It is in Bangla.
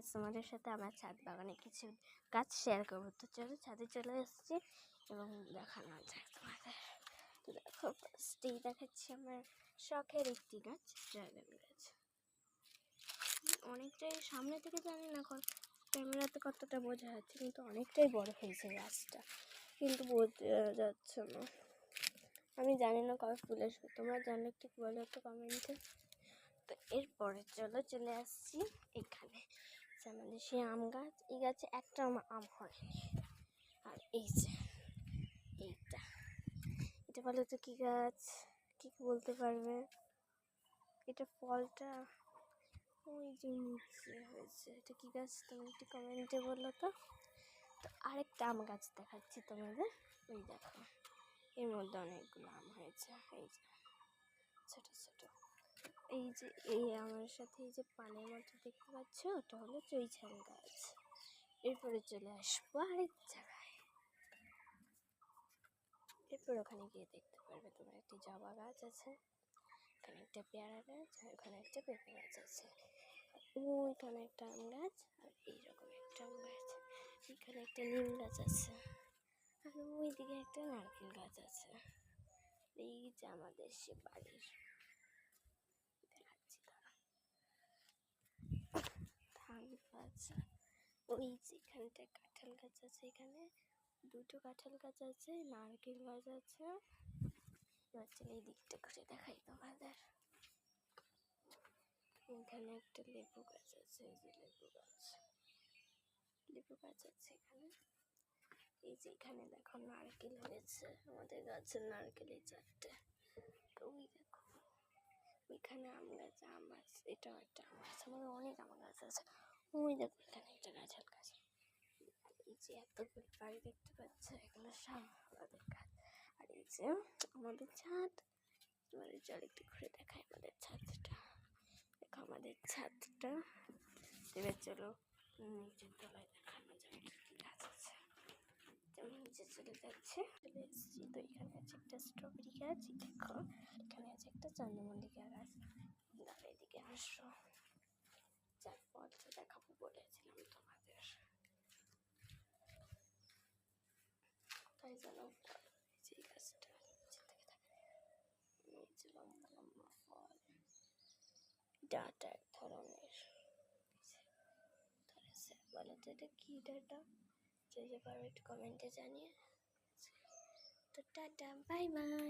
আজ তোমাদের সাথে আমার ছাদ বাগানে কিছু গাছ শেয়ার করবো। তো চলো ছাদে চলে এসেছি এবং দেখানো যায় তোমাদের। তো দেখো ফার্স্টেই দেখাচ্ছি আমার শখের একটি গাছ, ড্রাগন গাছ। অনেকটাই সামনে থেকে জানি না ক্যামেরাতে কতটা বোঝা যাচ্ছে, কিন্তু অনেকটাই বড় হয়েছে গাছটা, কিন্তু বোঝা যাচ্ছে না। আমি জানি না কবে ফুল আসবে, তোমরা জানলে একটু বলো একটু কমেন্টে। তো এরপরে চলে আসছি এখানে, আমাদের সেই আম গাছ। এই গাছে একটা আম হয়নি। আর এই যে এটা বলো তো কী গাছ, কি বলতে পারবে? এটা ফলটা ওই যে নিচে হয়েছে, এটা কী গাছ তুমি একটু কমেন্টে বললো তো। আরেকটা আম গাছ দেখাচ্ছি তোমাদের। ওই দেখো এর মধ্যে অনেকগুলো আম হয়েছে, এই যে ছোটো ছোটো। এই আমার সাথে এই যে পানের মতো দেখতে পাচ্ছ, ওটা হলো চৈছাল গাছ। এরপরে চলে আসবো আরেক জায়গায়। এরপর ওখানে গিয়ে দেখতে পারবে তোমার একটি জবা গাছ আছে, এখানে একটা পেয়ারা গাছ, আর ওখানে একটা পেঁপে গাছ আছে। ওইখানে একটা আম গাছ, আর এইরকম একটা আম গাছ। এখানে একটা নিম গাছ আছে, আর ওইদিকে একটা নারকেল গাছ আছে। এই যে আমাদের সে বাড়ির দেখাচ্ছি ধান গাছ। ওই যে এখানটায় কাঁঠাল গাছ আছে, এখানে দুটো কাঁঠাল গাছ আছে, নারকেল গাছ আছে। এবার এই দিকটা করে দেখাই তোমাদের। এখানে একটা লেবু গাছ আছে, এই যে লেবু গাছ আছে এখানে। এই যে এখানে দেখো নারকেল হয়েছে, আমাদের গাছের নারকেলের চারটে। ওই দেখো ওইখানে আম গাছ, এটাও একটা আম গাছ, আমাদের অনেক আম গাছ আছে। ওই দেখো এখানে একটা কাঁঠাল গাছ। এই যে এতগুলো বাড়ি দেখতে পাচ্ছ, এগুলো সব আমাদের গাছ। আর এই যে আমাদের ছাদ, তোমাদের জল একটু ঘুরে দেখায় আমাদের ছাদটা। দেখো আমাদের ছাদটা। এবার চলো নিচের তলায় দেখানো যায় কি গাছ আছে। যেমন নিচে চলে এসেছি। তো এখানে আছে একটা স্ট্রবেরি গাছ, দেখো এখানে আছে একটা চন্দ্রমল্লিকা গাছ। দাঁড়া এদিকে আসো, যার ফলটা দেখাবো বলেছিলাম তোমাদের, তাই জানো যে গাছটা নিচে থেকে থাকে, নিচে লম্বা লম্বা ফল, ডাটা এক ধরনের ধরেছে। বলো তো এটা কি ডাটা? যে পারো একটু কমেন্টে জানিয়ে। তো টাটা, বাই বাই।